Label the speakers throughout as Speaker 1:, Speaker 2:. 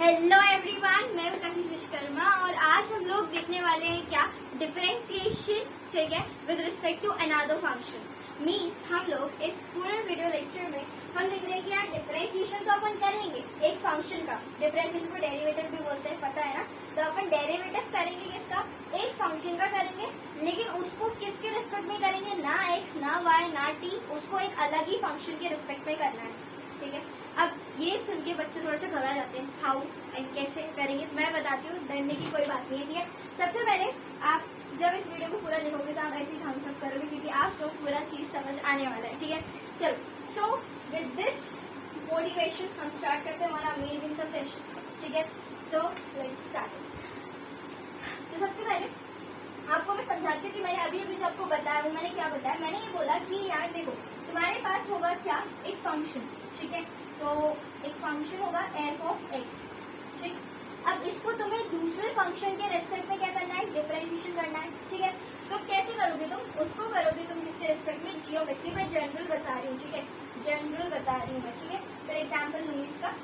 Speaker 1: Hello everyone, मैं हूं कशिश विश्वकर्मा और आज हम लोग देखने वाले हैं क्या डिफरेंशिएशन, ठीक है, with respect to another function. Means हम लोग इस पूरे वीडियो लेक्चर में हम देख रहे हैं कि यार डिफरेंशिएशन तो अपन करेंगे एक फंक्शन का। डिफरेंशिएशन को डेरिवेटिव भी बोलते हैं, पता है ना। तो अपन डेरिवेटिव करेंगे किसका, एक फंक्शन का करेंगे, लेकिन उसको किसके रिस्पेक्ट में करेंगे, ना एक्स ना वाई ना टी, उसको एक अलग ही फंक्शन के रिस्पेक्ट में करना है, ठीक है। अब ये सुन के बच्चे थोड़ा सा घबरा जाते हैं, हाउ एंड कैसे करेंगे। मैं बताती हूँ, डरने की कोई बात नहीं है, ठीक है। सबसे पहले आप जब इस वीडियो को पूरा देखोगे तो आप ऐसे ही थम्स अप करोगे क्योंकि आपको पूरा चीज समझ आने वाला है, ठीक है। चलो, सो विद दिस मोटिवेशन हम स्टार्ट करते हैं हमारा अमेजिंग सा सेशन, ठीक है। So let's start. तो सबसे पहले आपको मैं समझाती हूँ कि मैंने अभी अभी जो आपको बताया वो मैंने क्या बताया। मैंने ये बोला कि यार देखो, तुम्हारे पास होगा क्या, एक फंक्शन, ठीक है। तो एक फंक्शन होगा एफ ऑफ एक्स, ठीक। अब इसको तुम्हें दूसरे फंक्शन के रेस्पेक्ट में क्या करना है, डिफरेंशिएशन करना है, ठीक है। तो कैसे करोगे तुम, उसको करोगे तुम किसके रेस्पेक्ट में, जी ऑफ एक्स। मैं जनरल बता रही हूँ, ठीक है, जनरल बता रही हूँ मैं, ठीक है। फिर एग्जाम्पल दूंगी इसका,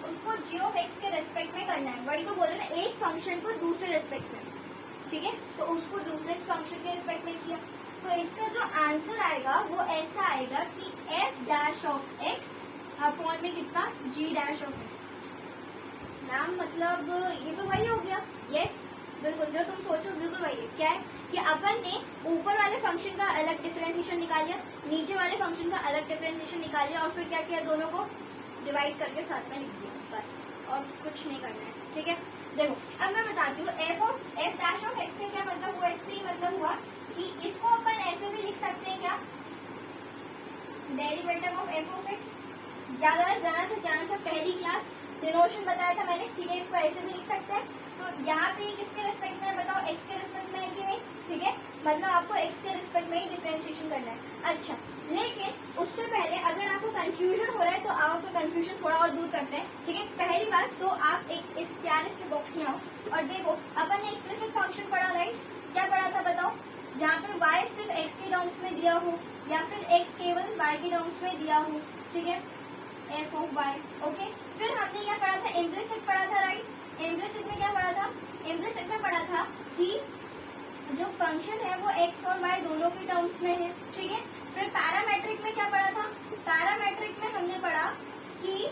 Speaker 1: उसको जी ऑफ एक्स के रेस्पेक्ट में करना है। वही तो बोले ना, एक फंक्शन को दूसरे रेस्पेक्ट में, ठीक है। तो उसको दूसरे फंक्शन के रिस्पेक्ट में किया, तो इसका जो आंसर आएगा वो ऐसा आएगा कि F dash of X upon में कितना, जी डैश ऑफ एक्स। नाम मतलब ये तो वही हो गया, यस बिल्कुल, जो तुम सोचो बिल्कुल वही है। क्या है कि अपन ने ऊपर वाले फंक्शन का अलग डिफरेंशिएशन निकाल लिया, नीचे वाले फंक्शन का अलग डिफरेंशिएशन निकाल लिया, और फिर क्या किया, दोनों को डिवाइड करके साथ में लिख दिया, बस, और कुछ नहीं करना है, ठीक है। देखो अब मैं बताती हूँ, एफ डैश ऑफ एक्स का क्या मतलब हुआ, इससे मतलब हुआ कि इसको अपन ऐसे भी लिख सकते हैं, क्या, derivative of F of x. जाना से पहली क्लास डिनोशन बताया था मैंने, ठीक है। इसको ऐसे भी लिख सकते हैं। तो यहाँ पे किसके रिस्पेक्ट में है बताओ, एक्स के रिस्पेक्ट में है कि नहीं, ठीक है। मतलब आपको एक्स के रिस्पेक्ट में ही डिफरेंशिएशन करना है। अच्छा, लेकिन उससे पहले अगर आपको कंफ्यूजन हो रहा है तो आप आपका कंफ्यूजन थोड़ा और दूर करते हैं, ठीक है। पहली बात तो आप एक इस प्यारे से बॉक्स में आओ और देखो, अपन ने एक्सप्लिसिट फंक्शन पढ़ा, राइट। क्या पढ़ा था बताओ, जहाँ पे y सिर्फ x के टर्म्स में दिया हो या फिर x केवल y के टर्म्स में दिया हो, ठीक है, f ऑफ y, ओके। फिर हमने क्या पढ़ा था, इम्प्लिसिट पढ़ा था, राइट। इम्प्लिसिट में क्या पढ़ा था, इम्प्लिसिट में पढ़ा था कि जो फंक्शन है वो x और y दोनों के टर्म्स में है, ठीक है। फिर पैरामेट्रिक में क्या पढ़ा था, पैरामेट्रिक में हमने पढ़ा कि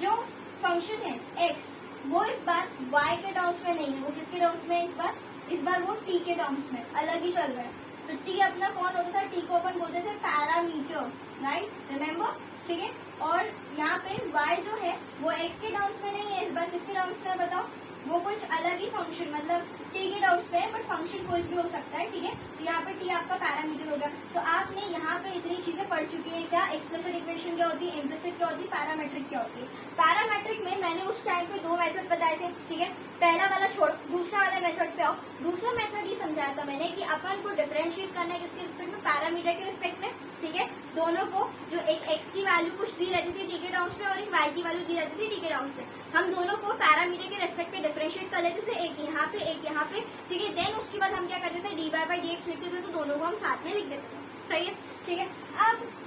Speaker 1: जो फंक्शन है x वो इस बार y के टर्म्स में नहीं है, वो किसके टर्म्स में है इस बार वो t के टर्म्स में अलग ही चल रहा है। तो t अपना कौन होता था, t को अपन बोलते थे पैरामीटर, राइट, रिमेम्बर, ठीक है। और यहाँ पे y जो है वो x के टर्म्स में नहीं है, इस बार किसके टर्म्स में है बताओ, वो कुछ अलग ही फंक्शन, मतलब t के टर्म्स में है, बट फंक्शन कुछ भी हो सकता है, ठीक है। तो यहाँ पे t आपका पैरामीटर होगा। तो आपने यहाँ पे इतनी चीजें पढ़ चुकी है, क्या एक्सप्लिसिट इक्वेशन क्या होती है, इम्प्लिसिट क्या होती है, पैरामेट्रिक क्या होती है। पैरामेट्रिक में मैंने उस टाइम पे दो मेथड बताए थे, ठीक है। पहला वाला छोड़, दूसरा वाला मेथड पे आओ। दूसरा मेथड ये समझाया था मैंने कि अपन को डिफरेंशिएट करना है किसके रिस्पेक्ट में, पैरामीटर के रिस्पेक्ट में, ठीक है। दोनों को, जो एक x की वैल्यू कुछ दी रहती थी t के टर्म्स में और एक y की वैल्यू दी रहती थी t के टर्म्स में, हम दोनों को पैरामीटर के रेस्पेक्ट पे डिफरेंशिएट कर लेते थे, एक यहाँ पे एक यहाँ पे, ठीक है। देन उसके बाद हम क्या करते थे, dy बाई dx लिखते थे, तो दोनों को हम साथ में लिख देते थे, सही है, ठीक है।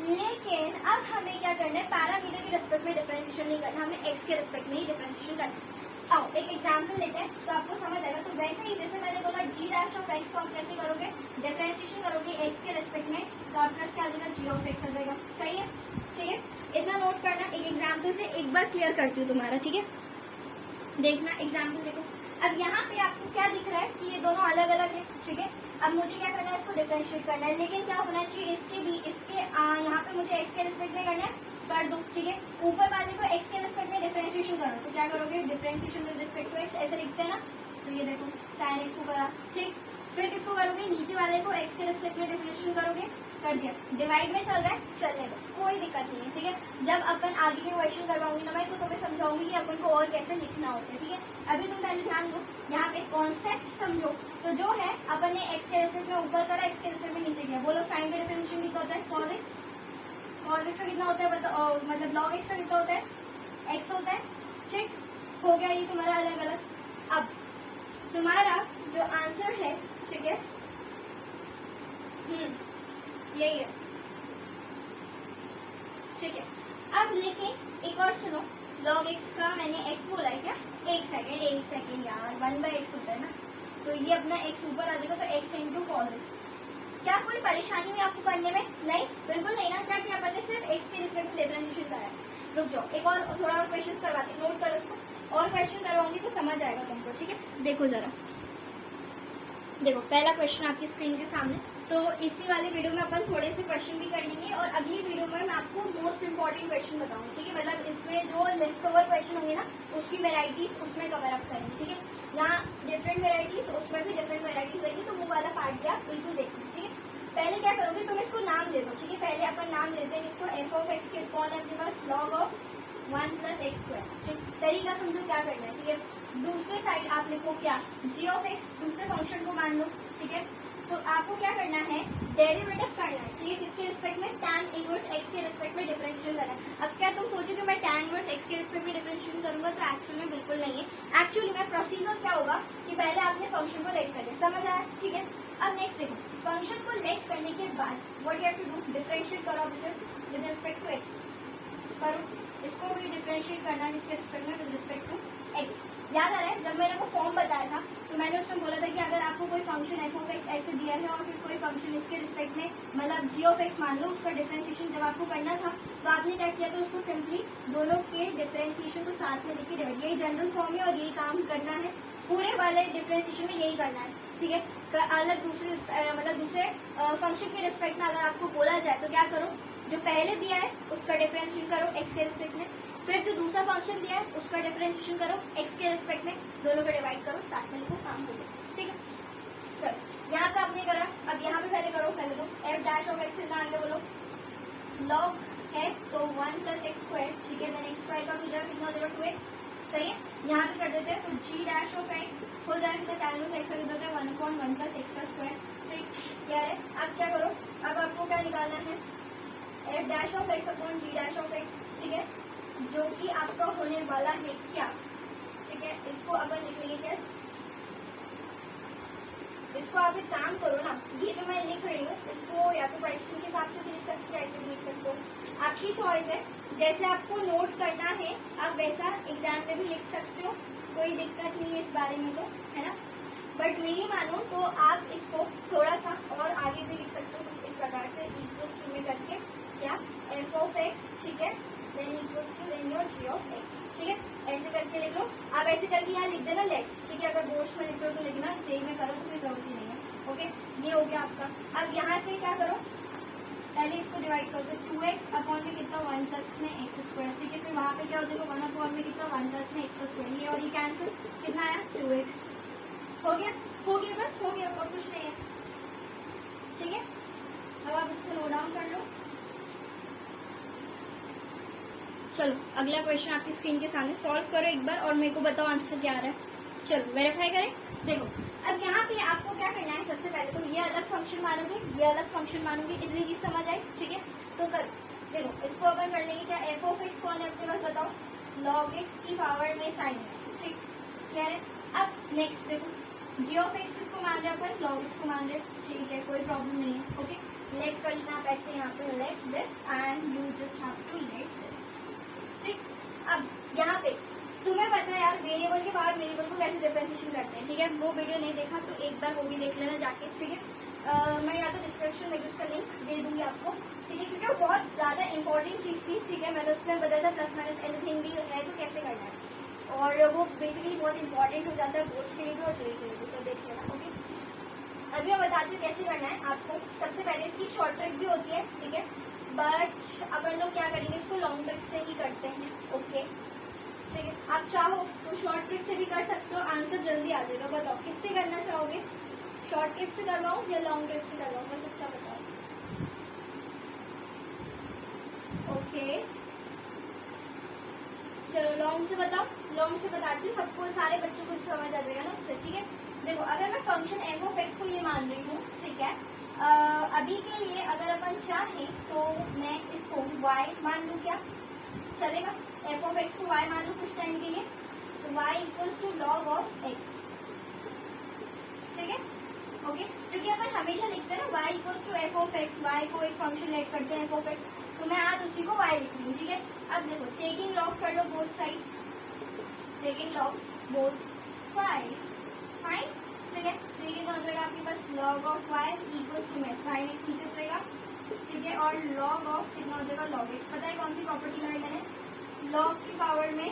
Speaker 1: लेकिन अब हमें क्या करना है, पैरामीटर के रेस्पेक्ट में डिफरेंशिएशन नहीं करना, हमें x के रेस्पेक्ट में ही डिफरेंशिएशन करना है। आओ एक एग्जाम्पल लेते हैं तो आपको समझ आएगा। तो वैसे ही जैसे मैंने बोला d डैश ऑफ x को आप कैसे करोगे, डिफरेंशिएशन करोगे x के रेस्पेक्ट में, तो आपका क्या आ जाएगा, g ऑफ x आ जाएगा, सही है, ठीक है। इतना नोट करना, एक एग्जाम्पल से एक बार क्लियर करती हूँ तुम्हारा, ठीक है। देखना एग्जाम्पल देखो, अब यहाँ पे आपको क्या दिख रहा है कि ये दोनों अलग अलग है, ठीक है। अब मुझे क्या करना है, इसको डिफरेंशिएट करना है, लेकिन क्या होना चाहिए, इसके भी इसके यहाँ पे मुझे x के रिस्पेक्ट में करना है, कर दो, ठीक है। ऊपर वाले को x के रिस्पेक्ट में डिफरेंशिएशन करो, तो क्या करोगे, differentiation with respect to x ऐसे लिखते हैं ना, तो ये देखो sin x को करा, ठीक। फिर किसको करोगे, नीचे वाले को x के रिस्पेक्ट में डिफरेंशिएशन करोगे, कर दिया। डिवाइड में चल रहा है, चलने दो, कोई दिक्कत नहीं है, ठीक है। जब अपन आगे के क्वेश्चन करवाऊंगी ना मैं, तो तुम्हें समझाऊंगी कि अपन को और कैसे लिखना होता है, ठीक है। अभी तुम पहले ध्यान दो, यहाँ पे कॉन्सेप्ट समझो। तो जो है अपन ने x के रिस्पेक्ट में ऊपर करा, x के रिस्पेक्ट में नीचे किया, बोलो साइन का डिफरेंशिएशन कितना होता है, cos x, cos x का कितना होता है बताओ, मतलब log x का कितना होता है, x होता है, ठीक। हो गया ये तुम्हारा अलग अलग। अब तुम्हारा जो आंसर है, ठीक है, यही है, ठीक है। अब लेकिन एक और सुनो, log x का मैंने x बोला है क्या? एक सेकेंड यार, 1/x होता है ना, तो ये अपना x ऊपर आ जाएगा, तो x इंटू कॉस x। क्या कोई परेशानी हुई आपको करने में? नहीं, बिल्कुल नहीं ना। क्या किया अपन ने? सिर्फ x के रिस्पेक्ट में डिफरेंशिएशन करा है। रुक जाओ, एक और थोड़ा और क्वेश्चन करवाते, नोट करो उसको, और क्वेश्चन करवाऊंगी तो समझ आएगा तुमको, ठीक है? देखो जरा, देखो पहला क्वेश्चन आपकी स्क्रीन के सामने। तो इसी वाले वीडियो में अपन थोड़े से क्वेश्चन भी कर लेंगे और अगली वीडियो में मैं आपको मोस्ट इंपॉर्टेंट क्वेश्चन बताऊंगी, ठीक है? मतलब इसमें जो लेफ्ट ओवर क्वेश्चन होंगे ना, उसकी वेराइटीज उसमें कवर अप करेंगे, ठीक है? यहाँ डिफरेंट वेराइटीज, उसमें भी डिफरेंट वेराइटीज रहेंगी, तो वो वाला पार्ट भी आप बिल्कुल देखना, ठीक है? पहले क्या करोगे, तुम इसको नाम दे दो, ठीक है? पहले अपन नाम देते हैं इसको एफ ऑफ एक्स के कौन है अपने पास? Log of 1 + x²। तरीका समझो क्या करना है, ठीक है? दूसरे साइड आप लिखो क्या? g ऑफ x, दूसरे फंक्शन को मान लो, ठीक है? तो आपको क्या करना है? डेरिवेटिव करना है, ठीक है? किसके रिस्पेक्ट में? tan इनवर्स x के रिस्पेक्ट में डिफरेंशिएशन करना है। अब क्या तुम सोचो कि मैं tan इनवर्स x के रिस्पेक्ट में डिफरेंशिएशन करूंगा? तो एक्चुअली में बिल्कुल नहीं है। एक्चुअली में प्रोसीजर क्या होगा कि पहले आपने फंक्शन को लेट करें, समझ आया? ठीक है? अब नेक्स्ट देखो, फंक्शन को लेट करने के बाद what you have to do, differentiate करो इसे विद रिस्पेक्ट टू x। करो, इसको भी डिफरेंशिएट करना है किसके रिस्पेक्ट में? With respect to x। याद आ रहा है जब मैंने वो फॉर्म बताया था तो मैंने उसमें बोला था कि अगर आपको कोई फंक्शन एफ ऑफ एक्स ऐसे दिया है और फिर कोई फंक्शन इसके रिस्पेक्ट में मतलब जी ऑफ एक्स मान लो, उसका डिफरेंशिएशन जब आपको करना था तो आपने क्या किया था? उसको सिंपली दोनों के डिफरेंशिएशन को साथ में लिख के डिवाइड, यही जनरल फॉर्म है और यही काम करना है पूरे वाले डिफरेंशिएशन में, यही करना है, ठीक है? अलग दूसरे मतलब दूसरे फंक्शन के रिस्पेक्ट में अगर आपको बोला जाए तो क्या करो, जो पहले दिया है उसका डिफरेंशिएशन करो एक्स के रिस्पेक्ट में, फिर जो दूसरा फंक्शन दिया है उसका डिफरेंशिएशन करो एक्स के रिस्पेक्ट में, दोनों को डिवाइड करो, साथ में लिखो, काम हो गया, ठीक है? चलो यहाँ पे आपने करा, अब यहाँ पे पहले करो, पहले तो एफ डैश ऑफ एक्स इतना आगे बोलो, लॉग है तो 1 + x², ठीक है? देन x² का हो जाएगा, कितना हो जाएगा? 2x, सही है? यहाँ पे कर देते हैं तो g डैश ऑफ x हो जाएगा कितना? tan इनवर्स x का कितना होता है? 1/1 + x², ठीक? क्या है? अब क्या करो, अब आपको क्या निकालना है? F dash of X upon G dash of X, ठीक है? जो कि आपका होने वाला है क्या, ठीक है? इसको अपन लिख लेंगे क्या? इसको आप एक काम करो ना, ये जो मैं लिख रही हूँ इसको या तो क्वेश्चन के हिसाब से भी लिख सकते हो, ऐसे भी लिख सकते हो, आपकी चॉइस है। जैसे आपको नोट करना है आप वैसा एग्जाम में भी लिख सकते हो, कोई दिक्कत नहीं है इस बारे में, तो है ना? बट मेरी मानो तो आप इसको थोड़ा सा और आगे भी लिख सकते हो, कुछ इस प्रकार से इक्वल्स टू में करके, क्या? एफ ऑफ एक्स, ठीक है? Then equals to then your G of X, ठीक है? ऐसे करके लिख लो। आप ऐसे करके यहाँ लिख देना लेट्स, ठीक है? अगर बोर्ड्स में लिख लो तो लिखना, जेई में करो तो कोई जरूरत ही नहीं है, ओके? ये हो गया आपका। अब यहाँ से क्या करो, पहले इसको डिवाइड कर दो, 2x अपॉन में कितना? 1 + में x², ठीक है? फिर वहाँ पे क्या हो जाएगा? 1 अपॉन में कितना? 1 + में x², ये और ये कैंसिल, कितना आया? 2x। हो गया, हो गया, बस हो गया, और कुछ नहीं है, ठीक है? अब आप इसको नोट डाउन कर लो। चलो अगला क्वेश्चन आपकी स्क्रीन के सामने, सॉल्व करो एक बार और मेरे को बताओ आंसर क्या आ रहा है। चलो वेरीफाई करें। देखो अब यहाँ पे आपको क्या करना है, सबसे पहले तो ये अलग फंक्शन मानोगे, ये अलग फंक्शन मानोगे, इतनी चीज समझ आए, ठीक है? तो कर देखो इसको अपन कर लेंगे क्या? एफ ऑफ एक्स कौन है अपने पास बताओ? लॉग एक्स की पावर में साइन एक्स, ठीक? क्लियर है? अब नेक्स्ट देखो जी ऑफ एक्स किसको मान रहे हैं अपन? लॉग एक्स को मान रहे हैं, ठीक है? कोई प्रॉब्लम नहीं है, ओके? लेट कर लेना आप ऐसे, यहाँ पे let this and you just have to let this, ठीक? अब यहाँ पे तुम्हें पता है यार वेरिएबल के बाहर वेरिएबल को कैसे डिफरेंशिएशन करते हैं, ठीक है? वो वीडियो नहीं देखा तो एक बार वो भी देख लेना जाके, ठीक है? मैं या तो डिस्क्रिप्शन में उसका लिंक दे दूंगी आपको, ठीक है? क्योंकि वो बहुत ज्यादा इंपॉर्टेंट चीज थी, ठीक है? मैंने उसमें बताया था प्लस माइनस एनीथिंग भी है तो कैसे करना है, और वो बेसिकली बहुत इंपॉर्टेंट हो जाता है बोर्ड्स के लिए भी और जेई के लिए भी, तो देख लेना, ओके? अभी मैं बताती हूँ कैसे करना है आपको। सबसे पहले इसकी शॉर्ट ट्रिक भी होती है, ठीक है? बट अपन लोग क्या करेंगे, इसको लॉन्ग ट्रिक से ही करते हैं, ओके? ठीक है? आप चाहो तो शॉर्ट ट्रिक से भी कर सकते हो, आंसर जल्दी आ जाएगा। बताओ किससे करना चाहोगे, शॉर्ट ट्रिक से करवाऊं या लॉन्ग ट्रिक से करवाऊं? मैं सबका बताओ, ओके? चलो लॉन्ग से बताओ, लॉन्ग से बताती हूँ, सबको सारे बच्चों को समझ आ जाएगा ना उससे, ठीक है? देखो अगर मैं फंक्शन एफ ऑफ एक्स को ये मान रही हूँ, ठीक है? अभी के लिए अगर अपन चाहें तो मैं इसको y मान लूँ, क्या चलेगा? एफ ऑफ एक्स को y मान लूँ कुछ टाइम के लिए, तो y equals to log of X, ठीक है? ओके? क्योंकि अपन हमेशा लिखते हैं ना y equals to F of X, y को एक फंक्शन लेट करते हैं एफ ऑफ एक्स, तो मैं आज उसी को y लिख रही हूँ, ठीक है। अब देखो टेकिंग लॉग कर लो both sides, taking log both sides, fine, ठीक है। तो ये कितना हो जाएगा आपके पास log of y equals to में साइन एक्स नीचे उतरेगा, ठीक है, और log ऑफ कितना हो जाएगा log x। पता है कौन सी प्रॉपर्टी लगाई मैंने, log की पावर में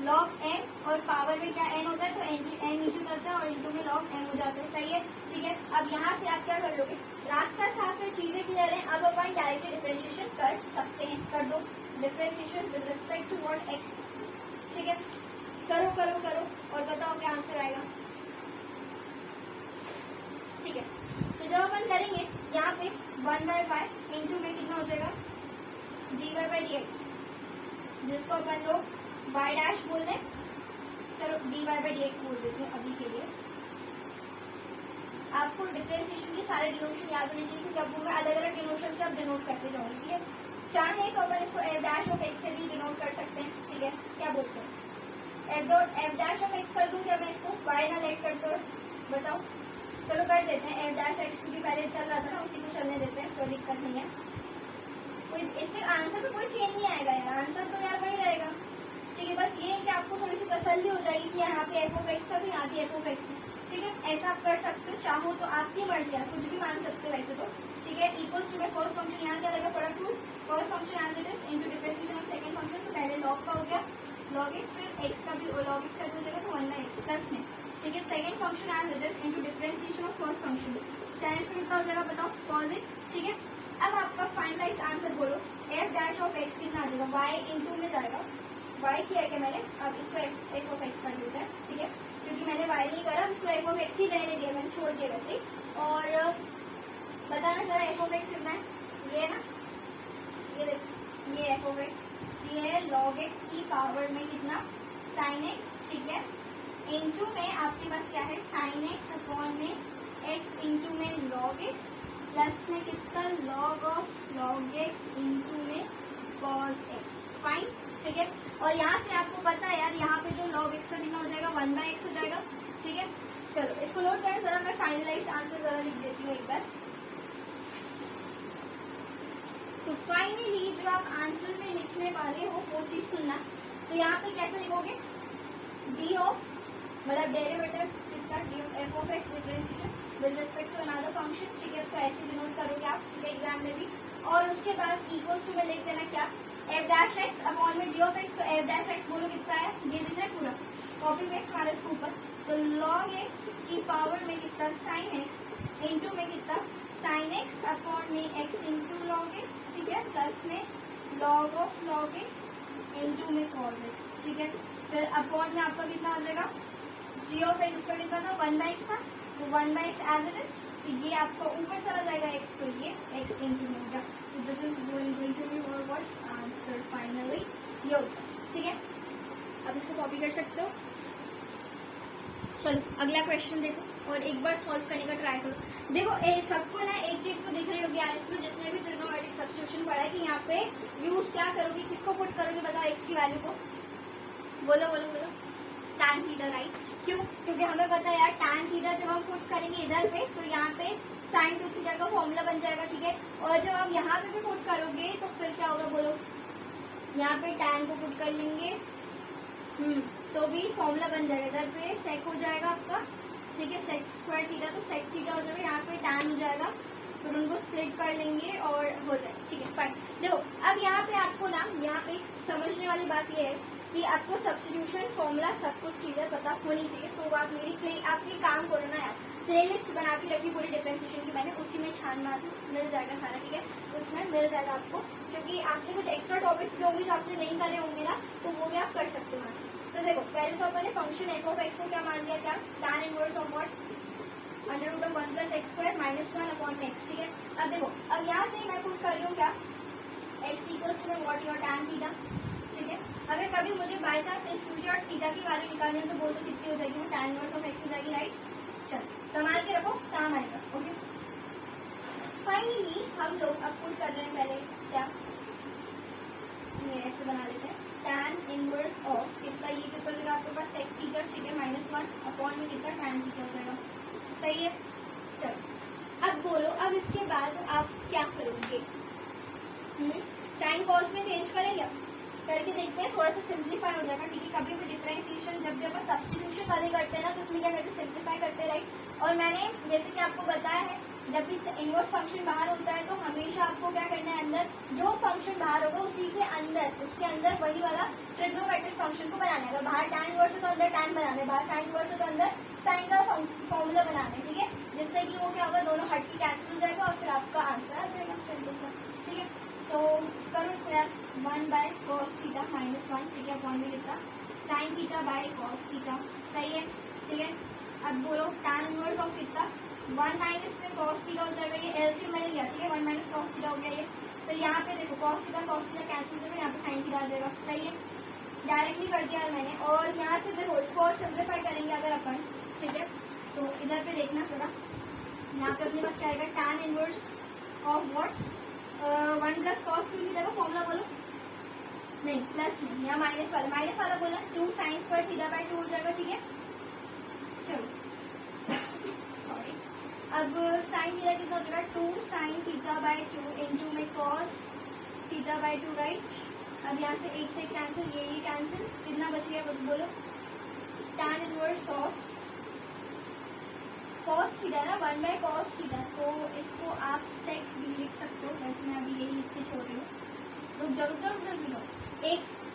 Speaker 1: log n और पावर में क्या n होता है, तो n नीचे उतरता है और इंटू में log n हो जाता है, सही है, ठीक है। अब यहाँ से आप क्या कर लोगे, रास्ता साफ है, चीजें क्लियर है, अब अपन डायरेक्टली डिफरेंशिएशन कर सकते हैं, कर दो differentiation with respect to what x, ठीक है। करो करो करो और बताओ क्या आंसर आएगा, ठीक है। तो जब अपन करेंगे यहाँ पे 1/y इंटू में कितना हो जाएगा dy/dx, जिसको अपन लोग y डैश बोल दें, चलो dy/dx बोल देते हैं अभी के लिए। आपको डिफरेंशिएशन के सारे डिनोशन याद होने चाहिए, क्योंकि अब मैं अलग अलग डिनोशन से आप डिनोट करते जाऊंगी, ठीक है। चाहे तो अपन इसको f डैश ऑफ x से भी डिनोट कर सकते हैं, ठीक है। क्या बोलते हैं, f डैश ऑफ x कर दूं क्या मैं इसको, y ना लेट करते हो, बताओ, चलो कर देते हैं f डैश x, क्योंकि पहले चल रहा था ना, उसी को चलने देते हैं, कोई दिक्कत नहीं है। कोई इससे आंसर में कोई चेंज नहीं आएगा यार, आंसर तो यार वही रहेगा, ठीक है। बस ये है कि आपको थोड़ी सी तसल्ली हो जाएगी कि यहाँ पे f ऑफ x था तो यहाँ पे f ऑफ x है, ठीक है। ऐसा आप कर सकते हो, चाहो तो आपकी मर्जी, आप कुछ भी मान सकते हो वैसे तो, ठीक है। इक्वल्स टू में फर्स्ट फंक्शन यहाँ क्या लगा, product rule first function as it is into differentiation of second function, तो पहले log का हो गया log x, फिर x का भी log x का हो जाएगा तो 1/x प्लस में, ठीक है। Second function as it is into differentiation of first function, sine में कितना हो जाएगा बताओ, cos x, ठीक है। अब आपका फाइनलाइज्ड आंसर बोलो, f डैश ऑफ x कितना आ जाएगा, y इंटू में जाएगा, y किया है क्या मैंने, अब इसको f ऑफ x कर देते हैं, ठीक है, क्योंकि मैंने y नहीं करा, इसको f ऑफ x ही रहने दिया, मैंने छोड़ दिया वैसे ही। और बताना जरा f ऑफ x कितना है, ये है ना, ये देखो ये f ऑफ x, ये है log x की पावर में कितना sin x, ठीक है, इंटू में आपके पास क्या है sin x अपॉन में x इंटू में log x, प्लस में कितना log of log x into में cos x, फाइन, ठीक है। और यहाँ से आपको पता है यार, यहाँ पे जो log x का कितना हो जाएगा 1/x हो जाएगा, ठीक है। चलो इसको नोट करें जरा, मैं फाइनलाइज आंसर जरा लिख देती हूँ एक बार। तो फाइनली जो आप आंसर में लिखने वाले हो वो चीज सुनना, तो यहाँ पे कैसे लिखोगे, डी ऑफ मतलब डेरिवेटिव इसका f of x differentiation with respect to another function, ठीक है, उसको ऐसे डिनोट करोगे आप, ठीक है, एग्जाम में भी। और उसके बाद इक्वल्स टू में लिख देना क्या, f डैश x अपॉन में g ऑफ x, तो f डैश x बोलो कितना है, ये दिख रहा है पूरा, कॉपी पेस्ट मारो इसके ऊपर, तो log x की पावर में कितना sin x इंटू में कितना sin x अपॉन में x इंटू log x, ठीक है, प्लस में log of log x into में cos x, ठीक है। फिर अपॉन में आपका कितना हो जाएगा, g ऑफ x इसका कितना था 1/x था, तो 1/x एज इट इज, तो ये आपका ऊपर चला जाएगा x, तो ये x इंटू में होगा, so this is going to be what answer finally यो, ठीक है। अब इसको कॉपी कर सकते हो। चलो अगला क्वेश्चन देखो और एक बार सॉल्व करने का ट्राई करो। देखो सबको ना एक चीज तो दिख रही होगी यार, इसमें जिसने भी ट्रिग्नोमेट्रिक सब्स्टिट्यूशन पढ़ा है कि यहाँ पे यूज क्या करोगे, किसको पुट करोगे, बताओ x की वैल्यू को, बोलो बोलो बोलो, tan थीटा, राइट। क्यों, क्योंकि हमें पता है यार tan थीटा जब हम पुट करेंगे इधर पे तो यहाँ पे sin 2 थीटा का फॉर्मूला बन जाएगा, ठीक है। और जब आप यहाँ पे भी पुट करोगे तो फिर क्या होगा बोलो, यहाँ पे tan को पुट कर लेंगे, तो भी फॉर्मूला बन जाएगा, इधर पे sec हो जाएगा आपका, ठीक है, sec स्क्वायर थीटा, तो sec थीटा हो जाएगा, यहाँ पे tan हो जाएगा, फिर उनको स्प्लिट कर लेंगे और हो जाएगा, ठीक है, फाइन। देखो अब यहाँ पे आपको ना, यहाँ पे समझने वाली बात ये है कि आपको सब्स्टिट्यूशन फॉर्मूला सब कुछ चीजें पता होनी चाहिए, तो आप आप ये काम करो ना यार, प्लेलिस्ट बना के रखी पूरी डिफरेंशिएशन की मैंने, उसी में छान मार मिल जाएगा सारा, ठीक है, उसमें मिल जाएगा आपको, क्योंकि आपके कुछ एक्स्ट्रा टॉपिक्स भी होंगे जो आपने नहीं करे होंगे ना, तो वो भी आप कर सकते हो वहाँ से। तो देखो पहले तो अपने फंक्शन f ऑफ x को क्या मान लिया, क्या tan inverse of what √1 + x² - 1 upon x, ठीक है। अब देखो अब यहाँ से मैं पुट कर रही हूँ क्या, x equals to what your tan theta, ठीक है। अगर कभी मुझे by chance in future theta की वैल्यू निकालनी है तो बोल दो कितनी हो जाएगी, वो tan इनवर्स ऑफ x हो जाएगी, राइट। चल संभाल के रखो, काम आएगा, ओके। फाइनली हम लोग अब पुट कर रहे हैं पहले क्या, ये ऐसे बना लेते हैं, tan इनवर्स ऑफ कितना, ये कितना देगा आपके पास sec थीटा, ठीक है, -1 अपॉन में कितना tan थीटा हो जाएगा, सही है। चलो अब बोलो, अब इसके बाद आप क्या करोगे, साइन कॉस में चेंज करेंगे, करके देखते हैं, थोड़ा सा सिंप्लीफाई हो जाएगा, ठीक है। कभी भी डिफरेंशिएशन जब भी अपन सब्स्टिट्यूशन वाले करते हैं ना, तो उसमें क्या करते हैं, सिंप्लीफाई करते हैं, राइट। और मैंने जैसे कि आपको बताया है, जब भी इनवर्स फंक्शन बाहर होता है तो हमेशा आपको क्या करना है, अंदर जो फंक्शन बाहर होगा उसी के अंदर, उसके अंदर वही वाला ट्रिग्नोमेट्रिक फंक्शन को बनाना है। अगर बाहर tan इनवर्स है तो अंदर tan बनाना है, बाहर sin इनवर्स है तो अंदर sin का फॉर्मूला बनाना है, ठीक है। जिससे कि वो क्या होगा, दोनों हट के कैंसिल हो जाएगा और फिर आपका आंसर आ जाएगा सिंपल सा, ठीक है। तो करो इसको यार, 1/cos थीटा -1, ठीक है, अपॉन में कितना sin theta by cos theta, सही है, ठीक है। अब बोलो tan इनवर्स ऑफ कितना, 1 माइनस में cos थीटा हो जाएगा, ये एलसीएम मैंने लिया, ठीक है, 1 माइनस cos थीटा हो गया ये। फिर यहाँ पे देखो cos थीटा कैंसिल हो जाएगा, यहाँ पे sin थीटा आ जाएगा, सही है, डायरेक्टली कर दिया है मैंने। और यहाँ से देखो इसको और सिंप्लीफाई करेंगे अगर अपन, ठीक है। तो इधर पे देखना थोड़ा, यहाँ पे अपने पास क्या आएगा, tan inverse of what, 1 plus cos 2 theta का फॉर्मूला बोलो, नहीं प्लस नहीं, यहाँ माइनस वाला बोलना, 2 sin स्क्वायर थीटा बाय 2 हो जाएगा, ठीक है। चलो सॉरी, अब साइन थीटा कितना हो जाएगा, 2 sin थीटा बाय 2 इंटू में cos थीटा बाय 2, राइट। अब यहाँ से एक से कैंसिल, ये कैंसिल, कितना बच गया बोलो, tan inverse of cos theta ना, 1/cos थीटा, तो इसको आप sec भी लिख सकते हो, वैसे मैं अभी यही लिख के छोड़ रही हूँ, रुक जाओ,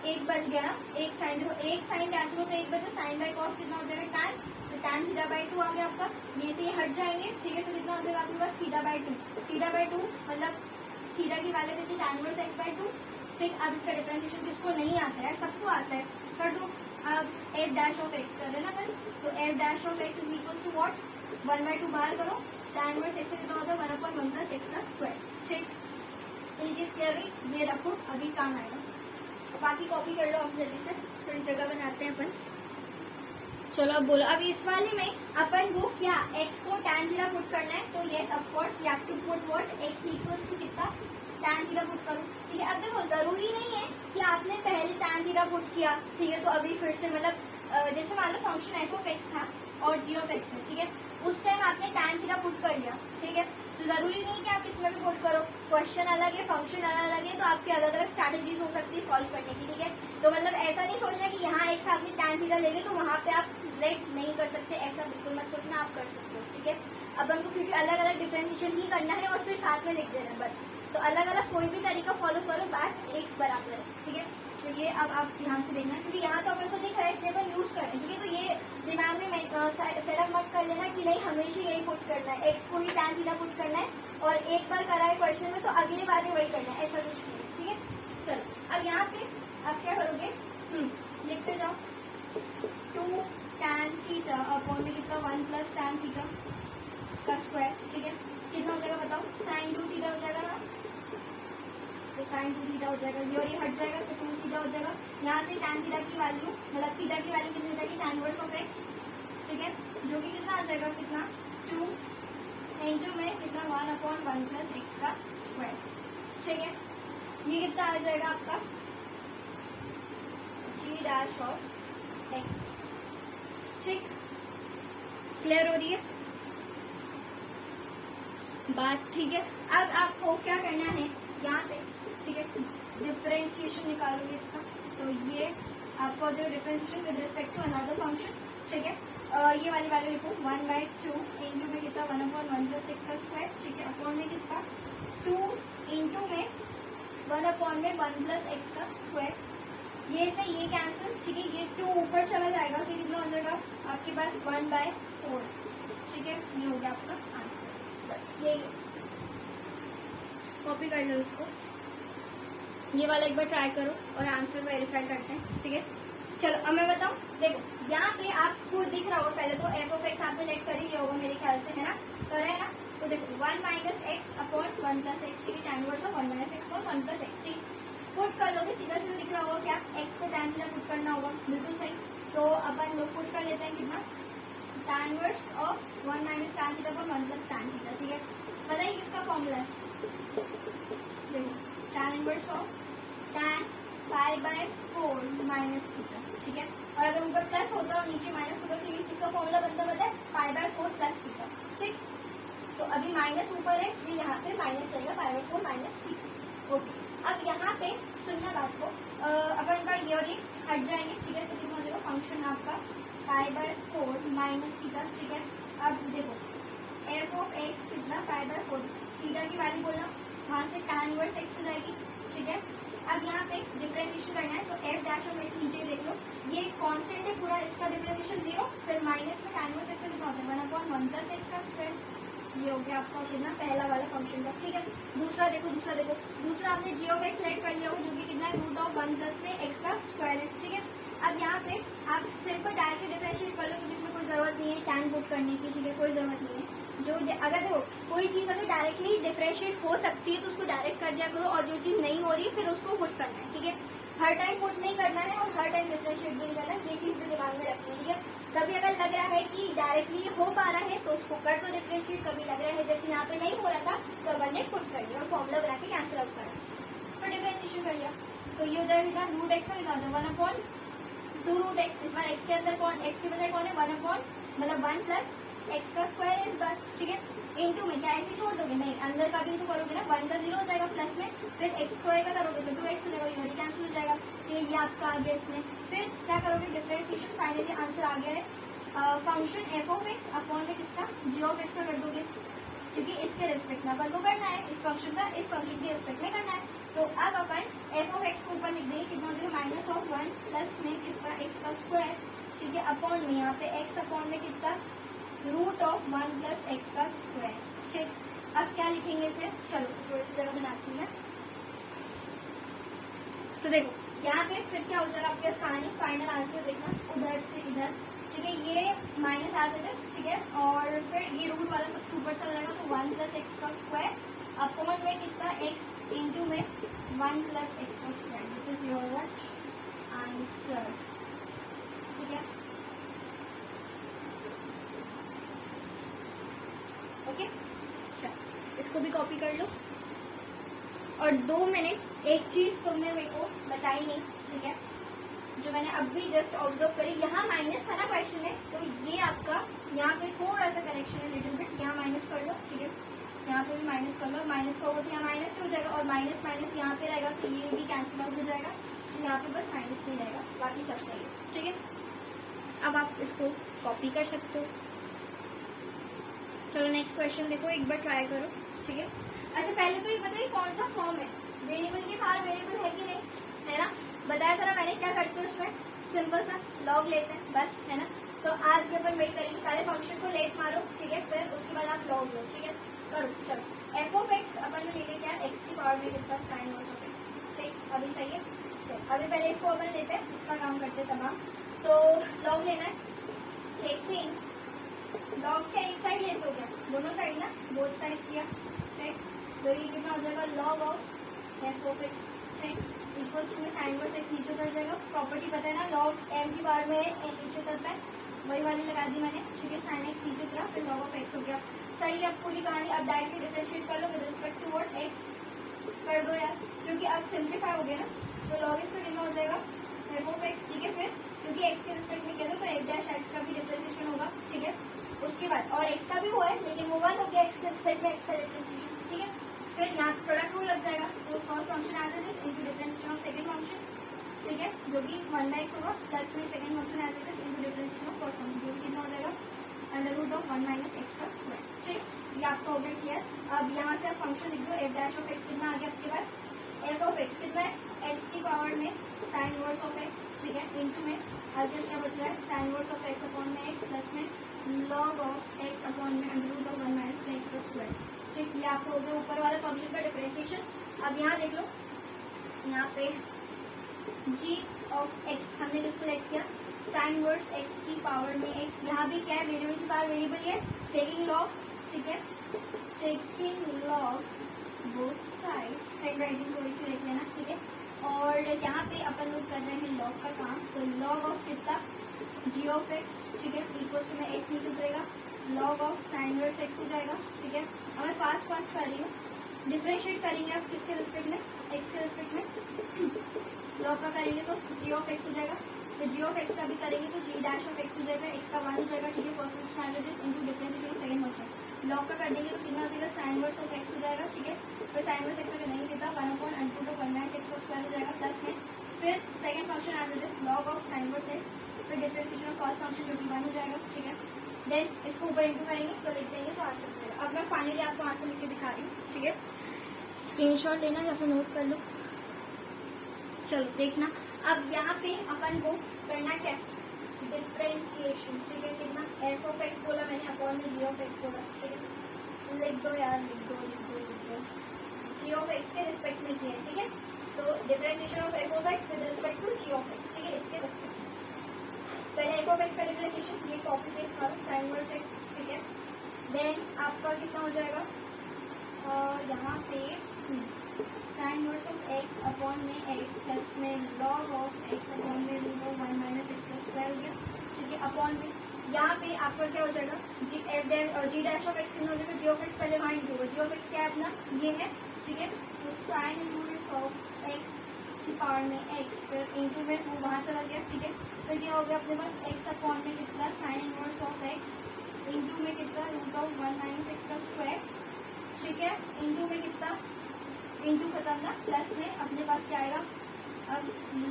Speaker 1: एक बच गया ना, एक साइन, देखो एक साइन कैंसिल हो तो एक बचा, साइन बाय cos कितना हो जाएगा, tan, तो tan थीटा बाय 2 आ गया आपका, ये से ये हट जाएंगे, ठीक है। तो कितना हो जाएगा आपके पास, थीटा बाय 2 मतलब थीटा की वैल्यू देती है tan इनवर्स x बाय 2, ठीक। अब इसका डिफरेंशिएशन किसको नहीं आता है, सबको आता है, कर दो। अब f डैश ऑफ x कर रहे ना अपन, तो f dash of x is equal to what, 1/2 बाहर करो, tan इनवर्स x से कितना होता है, 1/1 प्लस x का स्क्वायर, ठीक। ये चीज क्लियर हुई, ये रखो, अभी काम आएगा। बाकी कॉपी कर लो आप जल्दी से, थोड़ी जगह बनाते हैं अपन। चलो अब बोलो, अब इस वाले में अपन को क्या x को tan थीटा पुट करना है, तो yes of course we have to put what, x equals to कितना, tan थीटा पुट करो, ठीक है। अब देखो जरूरी नहीं है कि आपने पहले tan थीटा पुट किया, ठीक है, तो अभी फिर से मतलब जैसे मान लो फंक्शन f ऑफ x था और g ऑफ x है, ठीक है, उस टाइम आपने tan थीटा पुट कर लिया, ठीक है। तो जरूरी नहीं कि आप इसमें भी पुट करो, क्वेश्चन अलग है, फंक्शन अलग है, तो आपकी अलग अलग स्ट्रैटेजीज हो सकती है सॉल्व करने की, ठीक है। तो मतलब ऐसा नहीं सोचना कि यहाँ एक आपने tan थीटा ले तो वहाँ पे आप लेट नहीं कर सकते, ऐसा बिल्कुल मत सोचना, आप कर सकते हो, ठीक है। अपन को क्योंकि अलग अलग डिफरेंशिएशन ही करना है और फिर साथ में लिख देना है बस, तो अलग अलग कोई भी तरीका फॉलो करो, बात एक बराबर है, ठीक है। तो ये अब आप ध्यान से देखना, क्योंकि यहाँ तो अपन को दिख रहा है इसलिए अपन यूज करें, ठीक है। तो ये दिमाग में सेटअप मत कर लेना कि नहीं हमेशा यही पुट करना है, एक्स को ही tan थीटा पुट करना है और एक बार करा है क्वेश्चन में तो अगली बार भी वही करना है, ऐसा कुछ नहीं है, ठीक है। चलो अब यहाँ पे आप क्या करोगे, लिखते जाओ, 2 tan थीटा अपॉन में कितना, 1 प्लस tan थीटा का स्क्वायर, ठीक है। कितना हो जाएगा बताओ, sin 2 थीटा हो जाएगा ना, तो sin 2 थीटा हो जाएगा, ये और ये हट जाएगा तो 2 थीटा हो जाएगा। यहाँ से tan थीटा की वैल्यू, मतलब थीटा की वैल्यू कितनी हो जाएगी, tan इनवर्स ऑफ x, ठीक है, जो कि कितना आ जाएगा, कितना 2 इंटू में कितना 1/1 प्लस x का स्क्वायर, ठीक है। ये कितना आ जाएगा आपका, g डैश ऑफ x, ठीक। क्लियर हो रही है बात, ठीक है। अब आपको क्या करना है यहाँ पे, ठीक है, डिफरेंशिएशन निकालोगे इसका, तो ये आपका जो differentiation with respect to another function, ठीक है, ये वाली वैल्यू लिखो, 1/2 इंटू में कितना 1/1 प्लस x का स्क्वायर, ठीक है, अपॉन में कितना 2 इंटू में 1/1 प्लस x का स्क्वायर, ये से ये कैंसिल, ठीक है, ये 2 ऊपर चला जाएगा तो कितना हो जाएगा आपके पास 1/4, ठीक है, ये हो गया आपका आंसर, बस यही कॉपी कर लो इसको, ये वाला एक बार ट्राई करो और आंसर वेरीफाई करते हैं, ठीक है। चलो अब मैं बताऊं, देखो यहाँ पे आपको दिख रहा होगा, पहले तो f ऑफ x आपने लेट कर ही लिया होगा मेरे ख्याल से, है ना, तो है ना, तो देखो 1 minus x upon 1 plus x, ठीक है, tan inverse of 1 minus x upon 1 plus x, ठीक, पुट कर लोगे, सीधा सीधा दिख रहा होगा क्या, x को tan थीटा पुट करना होगा, बिल्कुल सही। तो अपन लोग पुट कर लेते हैं कितना, tan inverse of 1 minus tan theta upon 1 plus tan theta, ठीक है। बताइए किसका फॉर्मूला है, देखो tan inverse of tan π/4 minus theta, ठीक है, और अगर ऊपर प्लस होता और नीचे माइनस होता तो ये किसका फॉर्मूला बनता पता है, π/4 प्लस थीटा, ठीक। तो अभी माइनस ऊपर है इसलिए यहाँ पे माइनस रहेगा, π/4 माइनस थीटा, ओके। अब यहाँ पे सुनना बात को, अपन का ये और ये हट जाएंगे, ठीक है। तो कितना हो जाएगा फंक्शन आपका π/4 माइनस थीटा, ठीक है। अब देखो एफ ऑफ एक्स कितना π/4, थीटा की वैल्यू बोलना, वहां से tan इनवर्स x हो जाएगी, ठीक है। अब यहाँ पे डिफरेंशिएशन करना है, तो एफ डैश ऑफ एक्स नीचे देख लो, ये कांस्टेंट है पूरा, इसका डिफरेंशिएशन 0, फिर माइनस में tan इनवर्स x कितना होता है 1/1 + x का स्क्वायर। ये हो गया आपका कितना पहला वाला फंक्शन का, ठीक है। दूसरा देखो दूसरा आपने जी ऑफ एक्स सेलेक्ट कर लिया हो, जो कि कितना है √1 प्लस में x का स्क्वायर है, ठीक है। अब यहाँ पे आप सिंपल डायरेक्टली डिफरेंशिएट कर लो, क्योंकि इसमें कोई जरूरत नहीं है tan पुट करने की, ठीक है, कोई जरूरत नहीं है। जो अगर देखो कोई चीज अगर डायरेक्टली डिफरेंशिएट हो सकती है तो उसको डायरेक्ट कर दिया करो, और जो चीज नहीं हो रही फिर उसको पुट करना है, ठीक है। हर टाइम पुट नहीं करना है और हर टाइम डिफरेंशिएट भी नहीं करना है, ये चीज भी दिमाग में रखनी है, ठीक है। कभी अगर लग रहा है कि डायरेक्टली हो पा रहा है तो उसको कर दो डिफरेंशिएट, कभी लग रहा है जैसे यहाँ पे नहीं हो रहा था तो अपन ने पुट कर दिया और फॉर्मूला बना के कैंसिल आउट करा, तो डिफरेंशिएशन कर लिया, तो ये हो जाएगा √x का निकाल दो 1/2√x, इस बार x के अंदर कौन, x के बजाय कौन है 1 प्लस x का स्क्वायर है इस बार, ठीक है। इनटू में क्या ऐसे छोड़ दोगे, नहीं अंदर का भी तो करोगे ना, 1 का 0 हो जाएगा प्लस में, फिर x स्क्वायर का करोगे तो 2x हो जाएगा, ये कैंसिल हो जाएगा, तो ये आपका आ गया इसमें। फिर क्या करोगे डिफरेंशिएशन, फाइनली आंसर आ गया है function F of X upon में किसका जी ऑफ एक्स का कर दोगे, क्योंकि इसके रेस्पेक्ट में अपन को करना है, इस फंक्शन का इस फंक्शन के रेस्पेक्ट में करना है। तो अब अपन एफ ऑफ एक्स को ऊपर लिख देंगे, कितना हो जाएगा -1 प्लस में कितना x का स्क्वायर, ठीक है, अपॉन में यहाँ पे x अपॉन में कितना √1 प्लस x का स्क्वायर, ठीक। अब क्या लिखेंगे इसे, चलो थोड़ी सी जगह बनाती हूँ मैं। तो देखो यहाँ पे फिर क्या हो जाएगा आपके पास कहानी, फाइनल आंसर देखना उधर से इधर, ठीक है, ये माइनस एज इट इज, ठीक है, और फिर ये रूट वाला सबसे ऊपर चला जाएगा, तो 1 प्लस x का स्क्वायर अपॉन में कितना x इंटू में 1 प्लस x का square, this is your what answer, ठीक है। ओके, इसको भी कॉपी कर लो। और 2 मिनट एक चीज तुमने मेरे को बताई नहीं, ठीक है, जो मैंने अभी जस्ट ऑब्जर्व करी, यहाँ माइनस था ना क्वेश्चन में, तो ये आपका यहाँ पे थोड़ा सा करेक्शन है लिटिल बिट, यहाँ माइनस कर लो, ठीक है, यहाँ पे भी माइनस कर लो, माइनस का होगा तो यहाँ माइनस हो जाएगा, और माइनस माइनस यहाँ पे रहेगा तो ये भी कैंसिल आउट हो जाएगा, तो यहाँ पे बस माइनस नहीं रहेगा, बाकी सब सही है, ठीक है। अब आप इसको कॉपी कर सकते हो। चलो नेक्स्ट क्वेश्चन देखो, एक बार ट्राई करो, ठीक है। अच्छा पहले तो ये बताइए कौन सा फॉर्म है, वेरिएबल के बाहर वेरिएबल है कि नहीं, है ना, बताया था ना मैंने, क्या करते हैं उसमें, सिंपल सा लॉग लेते हैं बस, है ना। तो आज भी अपन वेट करेंगे, पहले फंक्शन को लेट मारो, ठीक है, फिर उसके बाद आप लॉग लो, ठीक है, करो। चलो एफ ऑफ एक्स अपन ने ले लिया, क्या एक्स की पावर में कितना साइन इनवर्स ऑफ एक्स, ठीक, अभी सही है। चलो अभी पहले इसको अपन लेते हैं, इसका काम करते हैं तमाम। तो लॉग लेना है, चेकिंग लॉग क्या एक साइड लेते हो क्या, दोनों साइड ना, बोथ साइड्स लिया, ठीक, तो ये कितना हो जाएगा log of F of X, ठीक, इक्वल्स टू में साइन इनवर्स एक्स नीचे उतर जाएगा, प्रॉपर्टी पता है ना, लॉग एम की बार में एन नीचे उतरता है, वही वाली लगा दी मैंने, ठीक है, साइन एक्स नीचे उतरा, फिर लॉग ऑफ एक्स हो गया, सही है। अब पूरी कहानी अब डायरेक्टली डिफरेंशिएट कर लो with respect to what x कर दो यार, क्योंकि अब सिंप्लीफाई हो गया ना, तो लॉग एक्स का कितना हो जाएगा एफ ऑफ एक्स, ठीक है, फिर क्योंकि एक्स के रिस्पेक्ट में कहते हो तो एफ डैश एक्स का भी डिफरेंशिएशन होगा, ठीक है, उसके बाद और x का भी हुआ है लेकिन वो 1 हो गया x के रिस्पेक्ट में x का डिफरेंशिएशन, ठीक है। फिर यहाँ प्रोडक्ट रूल लग जाएगा, तो first function as it is into differentiation of second function, ठीक है, जो कि 1/x होगा, प्लस में second function as it is into differentiation of first function, जो कि कितना हो जाएगा √1 - x का स्क्वायर, ठीक, ये आपका हो गया क्लियर। अब यहाँ से आप फंक्शन लिख दो, एफ डैश ऑफ एक्स कितना आ गया आपके पास, एफ ऑफ एक्स कितना है x की पावर में साइन इनवर्स ऑफ x, ठीक है, इनटू में आगे क्या बच रहा है sine inverse of x upon में x प्लस में log ऑफ x अपॉन में √1 - x का स्क्वायर, ठीक, ये आपको हो गया ऊपर वाला फंक्शन का डिफरेंशिएशन। अब यहाँ देख लो, यहाँ पे g ऑफ x हमने किसको लेट किया साइन इनवर्स x की पावर में x, यहाँ भी क्या है वेरिएबल की पावर वेरिएबल है, टेकिंग लॉग, ठीक है, taking log both sides, hand writing थोड़ी सी लिख लेना, ठीक है। और यहाँ पे अपन लोग कर रहे हैं लॉग का काम, तो लॉग ऑफ कितना g ऑफ x, ठीक है, इक्वल्स टू में x नीचे उतरेगा, log of sine inverse x हो जाएगा, ठीक है। अब मैं फास्ट कर रही हूँ, डिफरेंशिएट करेंगे आप किसके रिस्पेक्ट में x के रिस्पेक्ट में, लॉग का करेंगे तो g ऑफ x हो जाएगा, फिर g ऑफ x का भी करेंगे तो g डैश ऑफ x हो जाएगा, x का 1 हो जाएगा, ठीक है, first function as it is into differentiation of second function, log का कर देंगे तो कितना हो जाएगा साइन इनवर्स ऑफ x हो जाएगा, ठीक है, फिर साइन इनवर्स x का करेंगे कितना 1/√1 हो जाएगा प्लस में, फिर second function as it is log of sine inverse X, फिर डिफरेंशिएशन ऑफ फर्स्ट फंक्शन जो कि 1 हो जाएगा, ठीक है। देन इसको ऊपर इंटू करेंगे तो लिख देंगे तो आंसर मिलेगा। अब मैं फाइनली आपको आंसर लिख के दिखा रही हूँ, ठीक है। स्क्रीनशॉट लेना या फिर नोट कर लो। चलो देखना, अब यहाँ पे अपन को करना क्या, डिफरेंशिएशन, ठीक है। कितना एफ ऑफ एक्स बोला मैंने, अपॉन में जी ऑफ एक्स बोला, ठीक है। लिख दो यार, लिख दो जी ऑफ एक्स के रिस्पेक्ट में किया है, ठीक है। तो differentiation of F of X with respect to G of X, ठीक है, इसके रिस्पेक्ट में। पहले एफ ऑफ एक्स का डिफरेंशिएशन, ये कॉपी पेस्ट करो, साइन इनवर्स एक्स, ठीक है। देन आपका कितना हो जाएगा यहाँ पे sine inverse of X upon में एक्स प्लस में लॉग ऑफ एक्स अपॉन में रूट ऑफ 1 माइनस एक्स का स्क्वायर हो गया, ठीक है। अपॉन में यहाँ पे आपका क्या हो जाएगा, जी डैश ऑफ एक्स कितना हो जाएगा, जी ऑफ एक्स पहले वहाँ इंटू होगा, जी ऑफ एक्स क्या है अपना, ये है, ठीक है। तो साइन इनवर्स ऑफ एक्स की पावर में एक्स, फिर इंटू में वो वहाँ चला गया, ठीक है। फिर क्या हो गया अपने पास एक्स अपॉन में कितना sine inverse of x, into में कितना रूट ऑफ 1 माइनस एक्स का स्क्वायर, ठीक है। इंटू में कितना, इंटू खत्म ना, प्लस में अपने पास क्या आएगा अब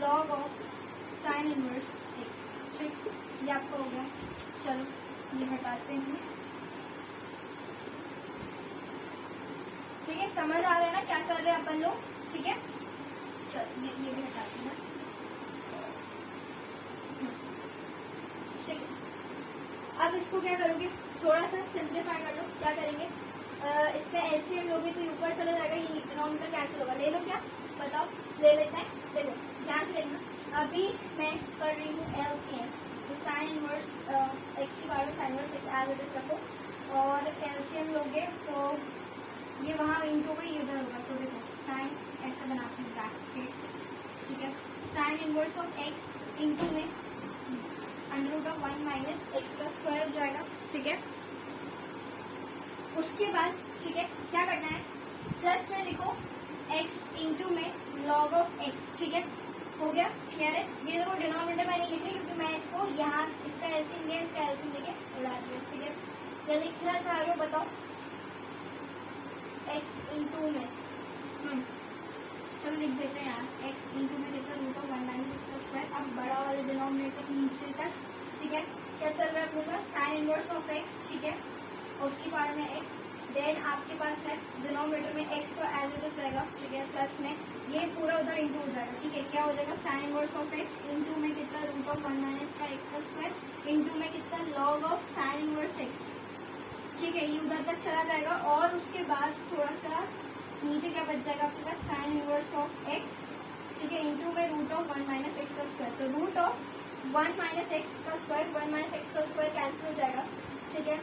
Speaker 1: log of sine inverse X, ठीक, ये आपका हो गया। चलो ये हटाते हैं, ठीक है। समझ आ रहा है ना क्या कर रहे हैं अपन लोग, ठीक है। चलो ये भी हटाते हैं, ठीक है। अब इसको क्या करोगे, थोड़ा सा सिंप्लीफाई कर लो। क्या करेंगे, इसका एलसीएम लोगे तो ऊपर चला जाएगा, ये डिनोमिनेटर कैंसिल होगा। ले लो क्या, बताओ, ले लेते हैं। देखो ध्यान से देखना, अभी मैं कर रही हूँ एलसीएम, तो साइन इनवर्स एक्स की पावर में sine inverse X as it is रखो, और एलसीएम लोगे तो ये वहाँ इंटू का इधर होगा, तो देखो साइन ऐसा बनाते हैं ब्रैकेट, ठीक है। Sine inverse of x into में under root of 1 minus x का स्क्वायर हो जाएगा, ठीक है। उसके बाद, ठीक है, क्या करना है, प्लस में लिखो x इंटू में लॉग ऑफ x, ठीक है। हो गया, क्लियर है। ये देखो डिनोमिनेटर मैं नहीं लिख रही क्योंकि मैं इसको यहाँ इसका एलसीएम लिया, इसका एलसीएम लेके उड़ा दूँ, ठीक है। क्या लिखना चाह रहे हो बताओ, x इंटू में, चलो लिख देते हैं यार, x इंटू में कितना रूट ऑफ 1 माइनस एक्स का स्क्वायर। अब बड़ा वाला डिनोमिनेटर नीचे तक, ठीक है। क्या चल रहा है अपने पास, साइन इनवर्स ऑफ x, ठीक है, उसकी पावर में x, देन आपके पास है डिनोमिनेटर में x को एज इट इज रहेगा, ठीक है, प्लस में ये पूरा उधर इंटू हो जाएगा, ठीक है। क्या हो जाएगा, sign inverse of x into में कितना रूट ऑफ 1 माइनस का x का स्क्वायर इंटू में कितना log of sine inverse x, ठीक है। ये उधर तक चला जाएगा, और उसके बाद थोड़ा सा नीचे क्या बच जाएगा आपके पास, साइन इनवर्स ऑफ x, ठीक है, इंटू में रूट ऑफ 1 माइनस एक्स का स्क्वायर। तो रूट ऑफ 1 माइनस एक्स का स्क्वायर, 1 माइनस एक्स का स्क्वायर कैंसिल हो जाएगा, ठीक है।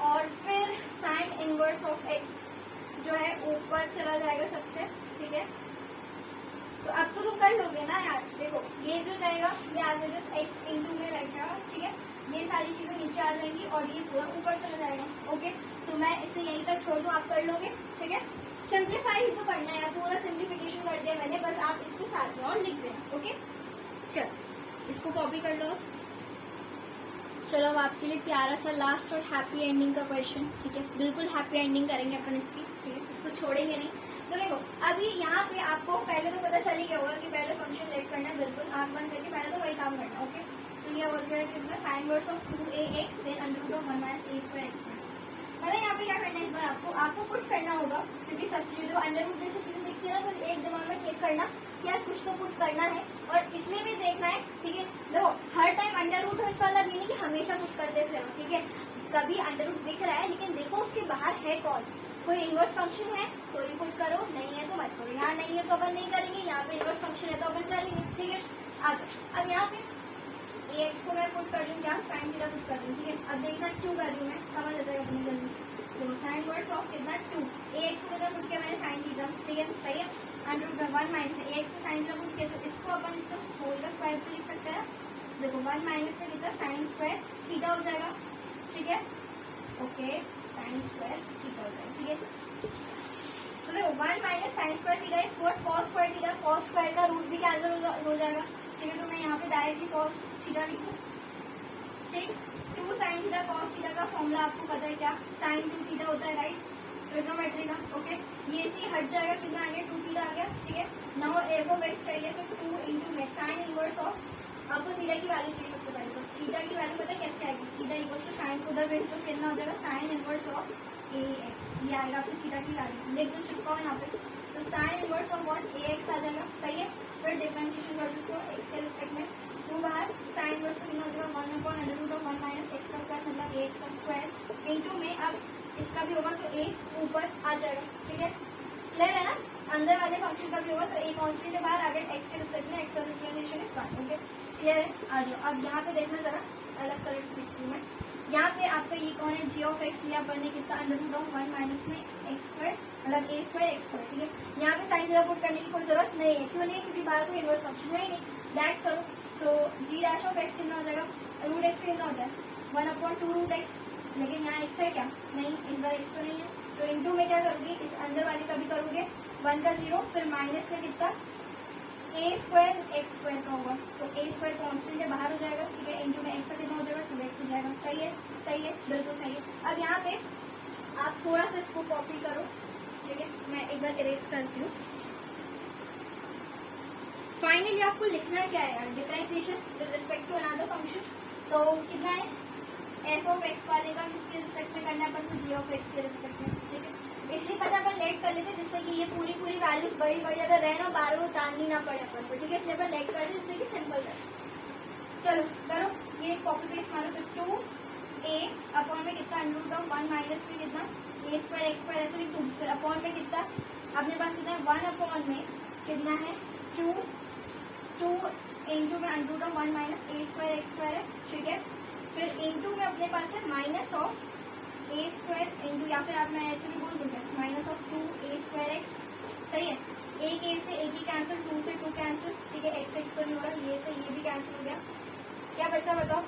Speaker 1: और फिर साइन इनवर्स ऑफ एक्स जो है ऊपर चला जाएगा सबसे, ठीक है। तो अब तो तुम कर लोगे ना यार, देखो ये जो जाएगा ये as it is X into में रहेगा, ठीक है। ये सारी चीजें नीचे आ जाएंगी और ये पूरा ऊपर चला जाएगा, ओके। तो मैं इसे यहीं तक छोड़ दूँ, आप कर लोगे, ठीक है। सिंप्लीफाई ही तो करना है यार, पूरा सिंप्लीफिकेशन कर दिया मैंने, बस आप इसको साथ में और लिख देना, ओके। चलो इसको कॉपी कर लो। चलो अब आपके लिए प्यारा सा लास्ट और हैप्पी एंडिंग का क्वेश्चन, ठीक है। बिल्कुल हैप्पी एंडिंग करेंगे अपन इसकी, ठीक है, इसको छोड़ेंगे नहीं। तो देखो अभी यहाँ पे आपको पहले तो पता चल ही गया होगा कि पहले फंक्शन लेट करना है, बिल्कुल आंख बंद करके पहले तो वही काम करना, ओके। तो ये बोल गया कितना sine inverse of 2ax then under root of 1 minus a square x। मतलब यहाँ पे क्या करना है इस बार आपको पुट करना होगा, क्योंकि सब्सिट्यूट अंडर रूट जैसे चीजें दिखती है ना, तो एक दिमाग में क्लिक करना क्या कुछ तो पुट करना है, और इसमें भी देखना है, ठीक है। देखो हर टाइम अंडर रूट हो इसका मतलब ये नहीं कि हमेशा पुट करते थे, ठीक है। कभी अंडर रूट दिख रहा है लेकिन देखो उसके बाहर है कौन, कोई इनवर्स फंक्शन है तो ही पुट करो, नहीं है तो मत करो। यहाँ नहीं है तो अपन नहीं करेंगे, यहाँ पे इनवर्स फंक्शन है तो अपन करेंगे, ठीक है। आगे अब यहाँ पे ax को मैं पुट कर रही हूँ, क्या साइन थीटा पुट कर रही हूँ, ठीक है। अब देखना क्यों कर रही हूँ मैं, समझ आ जाएगा अपनी जल्दी से। तो साइन इनवर्स ऑफ कितना 2, ax को कितना पुट किया मैंने साइन थीटा, ठीक है, सही है। अंडर रूट 1 माइनस ax को साइन थीटा पुट किया, तो इसको अपन इसका होल का स्क्वायर भी लिख सकते हैं। देखो 1 माइनस में कितना साइन स्क्वायर थीटा हो जाएगा, ठीक है, ओके, साइन स्क्वायर थीटा हो जाएगा, ठीक है। तो देखो 1 minus sine square theta is what, cos square theta, cos square का रूट भी कैंसिल हो जाएगा, ठीक है। तो मैं यहाँ पे डायरेक्टली कॉस थीटा लिख दूँ, ठीक। 2 साइन थीटा कॉस थीटा का फॉर्मूला आपको पता है क्या, साइन 2 थीटा होता है, राइट। ट्रिग्नोमेट्री का। ओके, ये सी हट जाएगा, कितना आ गया 2 थीटा आ गया। ठीक है, नाउ एफ ऑफ एक्स चाहिए तो 2 इंटू में साइन इनवर्स ऑफ, आपको थीटा की वैल्यू चाहिए सबसे पहले, तो थीटा की वैल्यू पता है कैसे आएगी, थीटा इक्वल टू साइन को उधर भेज दो, कितना हो जाएगा sign inverse of A x, ये आएगा आपको थीटा की वैल्यू, लिख दो चिपकाओ यहाँ पे, तो sine inverse of what a x आ जाएगा। सही है, फिर डिफरेंशिएशन कर दो इसको एक्स के रिस्पेक्ट में, 2 बाहर साइन इनवर्स का कितना हो जाएगा 1/√1 माइनस एक्स का स्क्वायर, मतलब ए एक्स का स्क्वायर इंटू में अब इसका भी होगा तो ए ऊपर आ जाएगा। ठीक है, क्लियर है ना, अंदर वाले फंक्शन का भी होगा तो ए कांस्टेंट है बाहर आ गया, एक्स के रिस्पेक्ट में एक्स का डिफरेंशिएशन इज 1। ओके, क्लियर है, आ जाओ। अब यहाँ पे देखना जरा, अलग कलर से लिखती हूँ मैं, यहाँ पे आपका ये कौन है, जी ऑफ एक्स लिया अपन ने कितना √1 माइनस में एक्स स्क्वायर, मतलब ए स्क्वायर एक्स स्क्वायर। ठीक है, यहाँ पे साइन थीटा पुट करने की कोई जरूरत नहीं है, क्यों नहीं, क्योंकि बाहर कोई इनवर्स फंक्शन है ही नहीं। डायरेक्ट करो तो जी डैश ऑफ एक्स कितना हो जाएगा, रूट एक्स कितना होता है 1/2√x, लेकिन यहाँ एक्स है क्या, नहीं, इस बार एक्स तो नहीं है, तो इंटू में क्या करोगे, इस अंदर वाले का भी करोगे 1 का 0, फिर माइनस में कितना ए स्क्वायर एक्स स्क्वायर का होगा, तो ए स्क्वायर कॉन्स्टेंट है बाहर हो जाएगा। ठीक है, इंटू में एक्स का कितना हो जाएगा 2x हो जाएगा। सही है, सही है, बिल्कुल सही है। अब यहाँ पे आप थोड़ा सा इसको कॉपी करो। ठीक है, मैं एक बार इरेज करती हूँ। फाइनली आपको लिखना क्या है यार, differentiation with respect to another function, तो कितना है एफ ऑफ एक्स वाले का किसके रिस्पेक्ट में करना है अपन को, जी ऑफ एक्स के रिस्पेक्ट में। ठीक है, इसलिए पता अपन लेट कर लेते जिससे कि ये पूरी वैल्यूज बड़ी बड़ी अगर रहे ना, बार बार उतारनी ना पड़े अपन को। ठीक है, इसलिए अपन लेट कर देते जिससे कि सिंपल रहे। चलो करो, ये कॉपी पेस्ट मारो, तो 2a अपॉन में कितना √1 माइनस में कितना ए स्क्वायर एक्स स्क्वायर ऐसे लिख दूँ, फिर अपॉन में कितना अपने पास कितना है 1 अपॉन में कितना है 2 इंटू में √1 माइनस ए स्क्वायर एक्स स्क्वायर है। ठीक है, फिर इंटू में अपने पास है minus of A square into, या फिर आप मैं ऐसे भी बोल दूंगा minus of 2a square x. सही है, एक ए से एक ही कैंसिल, 2 से 2 कैंसिल। ठीक है, एक्स एक्स तो नहीं हो रहा, ये से ये भी कैंसिल हो गया, क्या बचा बताओ।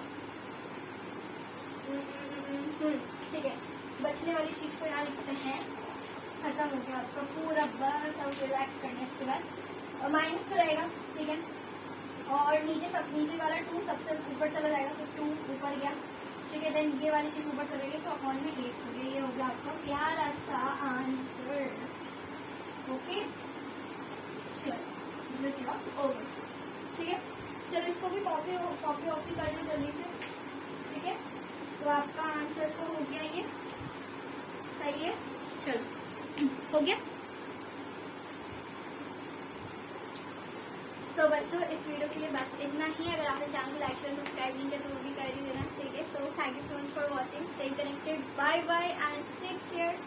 Speaker 1: ठीक है, बचने वाली चीज को यहाँ लिखते हैं, खत्म हो गया आपका पूरा, बस अब रिलैक्स करने इसके बाद, और माइनस तो रहेगा। ठीक है, और नीचे वाला 2 सबसे ऊपर चला जाएगा, तो 2 ऊपर गया। ठीक है, देन ये वाली चीज ऊपर चलेगी तो अपॉन में एक्स हो गया, ये हो गया आपका प्यारा सा आंसर। ओके, चलो ओवर। ठीक है, चलो इसको भी कॉपी कर लो जल्दी से। ठीक है, तो आपका आंसर तो हो गया ये, सही है, चलो हो गया। तो बच्चों इस वीडियो के लिए बस इतना ही, अगर आपने चैनल को लाइक शेयर सब्सक्राइब नहीं किया तो वो भी कर ही देना। ठीक है, so thank you so much for watching, stay connected, bye bye and take care.